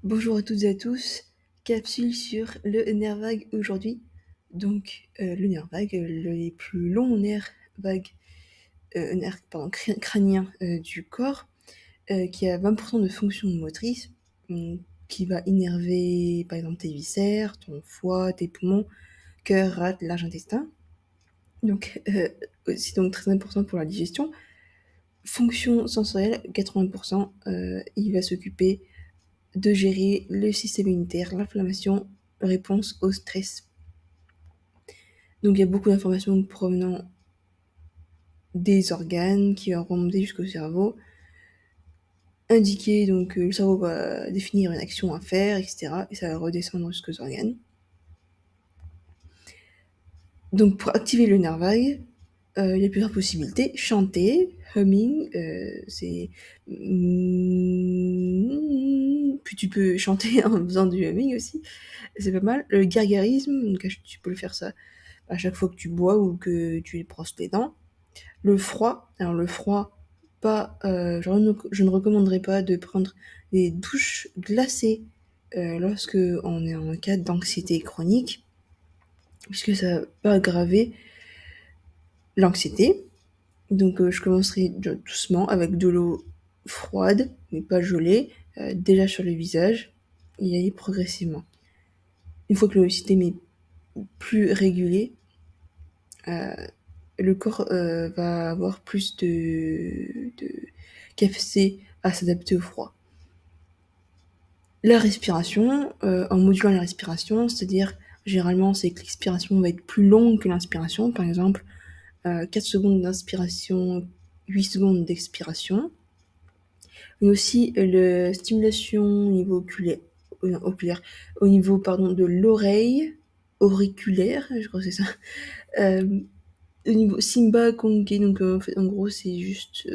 Bonjour à toutes et à tous, capsule sur le nerf vague aujourd'hui. Donc, le nerf vague, les plus longs nerfs vagues, crâniens du corps, qui a 20% de fonction motrice, qui va innerver par exemple tes viscères, ton foie, tes poumons, cœur, rate, large intestin. Donc, aussi donc très important pour la digestion. Fonction sensorielle, 80%, il va s'occuper de gérer le système immunitaire, l'inflammation, réponse au stress. Donc il y a beaucoup d'informations provenant des organes qui vont remonter jusqu'au cerveau, indiquer donc le cerveau va définir une action à faire, etc. Et ça va redescendre jusqu'aux organes. Donc pour activer le nerf vague, il y a plusieurs possibilités. Chanter, humming, c'est... Puis tu peux chanter en faisant du humming aussi, c'est pas mal. Le gargarisme, donc tu peux le faire ça à chaque fois que tu bois ou que tu brosses les dents. Le froid, alors le froid, je ne recommanderais pas de prendre des douches glacées lorsque on est en cas d'anxiété chronique, puisque ça va aggraver l'anxiété. Donc je commencerai doucement avec de l'eau froide, mais pas gelée, déjà sur le visage, et y aller progressivement. Une fois que le système est plus régulé, le corps va avoir plus de capacité à s'adapter au froid. La respiration, en modulant la respiration, c'est-à-dire généralement c'est que l'expiration va être plus longue que l'inspiration, par exemple 4 secondes d'inspiration, 8 secondes d'expiration, mais aussi la stimulation au niveau oculaire, au niveau de l'oreille auriculaire, je crois que c'est ça. Au niveau Simba Konge, donc en fait, en gros, c'est juste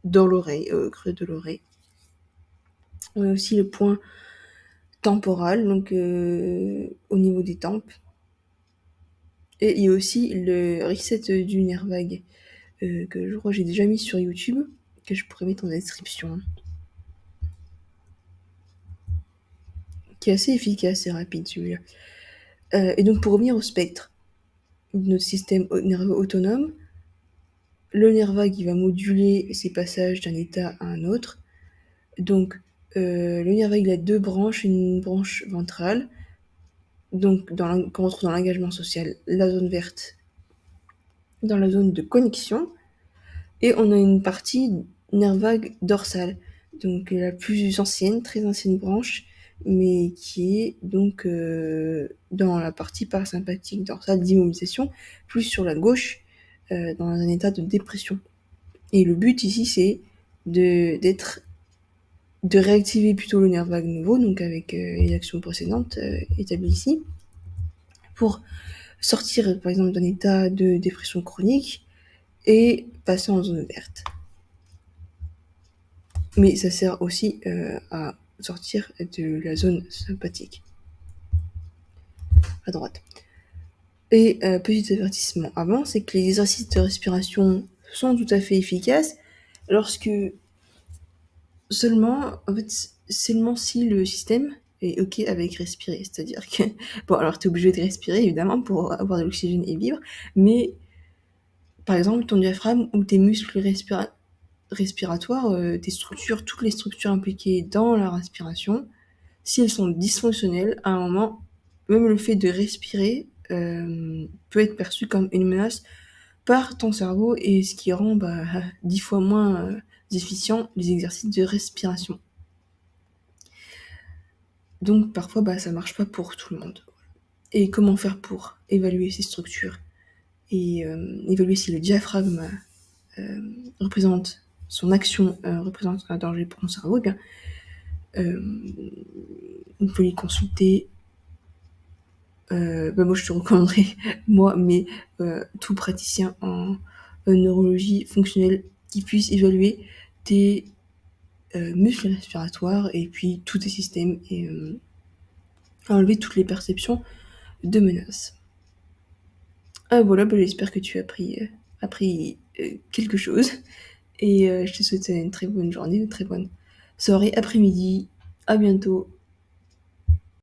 dans l'oreille, creux de l'oreille. On a aussi le point temporal, donc au niveau des tempes. Et il y a aussi le reset du nerf vague, que je crois que j'ai déjà mis sur YouTube, que je pourrais mettre en description, qui est assez efficace et rapide celui-là. Et donc pour revenir au spectre de notre système nerveux autonome, le nerf vague il va moduler ses passages d'un état à un autre. Donc le nerf vague il a deux branches, une branche ventrale, donc quand on retrouve dans l'engagement social, la zone verte, dans la zone de connexion, et on a une partie nerf vague dorsale, donc la plus ancienne, très ancienne branche, mais qui est donc dans la partie parasympathique dorsale d'immobilisation, plus sur la gauche, dans un état de dépression. Et le but ici, c'est de réactiver plutôt le nerf vague nouveau, donc avec les actions précédentes établies ici, pour sortir par exemple d'un état de dépression chronique et passer en zone verte. Mais ça sert aussi à sortir de la zone sympathique, à droite. Et petit avertissement avant, c'est que les exercices de respiration sont tout à fait efficaces lorsque seulement si le système est ok avec respirer. C'est-à-dire que, bon, alors t'es obligé de respirer évidemment pour avoir de l'oxygène et vivre, mais par exemple ton diaphragme ou tes muscles respiratoires, tes structures, toutes les structures impliquées dans la respiration, si elles sont dysfonctionnelles, à un moment, même le fait de respirer peut être perçu comme une menace par ton cerveau, et ce qui rend 10 fois moins efficient les exercices de respiration. Donc parfois ça marche pas pour tout le monde. Et comment faire pour évaluer ces structures et évaluer si le diaphragme représente son action représente un danger pour ton cerveau, eh bien on peut les consulter. Moi je te recommanderais mais tout praticien en neurologie fonctionnelle qui puisse évaluer tes muscles respiratoires et puis tous tes systèmes et enlever toutes les perceptions de menaces. Voilà, j'espère que tu as appris quelque chose, et je te souhaite une très bonne journée, une très bonne soirée, après-midi. À bientôt.